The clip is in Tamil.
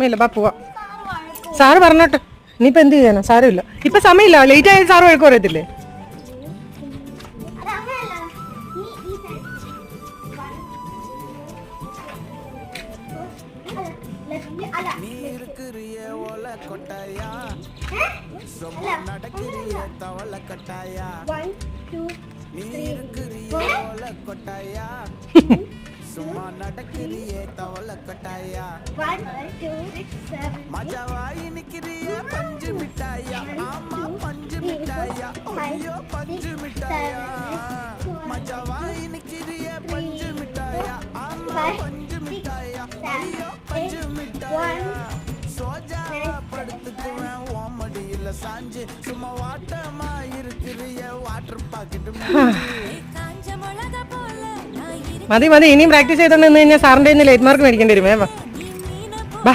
ഇല്ല ബാ പോവാ. സാറ് പറഞ്ഞോട്ടെ, ഇനിയിപ്പോ എന്ത് ചെയ്യാനാ? സാരമില്ല, ഇപ്പൊ സമയമില്ല. ലേറ്റ് ആയാലും സാറ് വഴക്ക് പറയത്തില്ലേ? சும்மா நடக்கிறியே தவள கட்டாயா 1 2 6 7 மஜாவாய் நிக்கிறியே பஞ்சு மிட்டாயா ஆமா பஞ்சு மிட்டாயா ஐயோ பஞ்சு மிட்டாயா மஜாவாய் நிக்கிறியே பஞ்சு மிட்டாயா ஆமா பஞ்சு மிட்டாயா ஐயோ பஞ்சு மிட்டாயா சோஜா படுத்துக்குவேன் ஓமடியில சாஞ்சு சும்மா வாட்டமா இருக்கிறியே வாட்டர் பாக்கெட் காஞ்ச மிளகா போல മതി മതി, ഇനിയും പ്രാക്ടീസ് ചെയ്തോണ്ട് നിന്ന് കഴിഞ്ഞാൽ സാറിന്റെ ലേറ്റ് മാർക്ക് മേടിക്കേണ്ടി വരുമേ. വാ.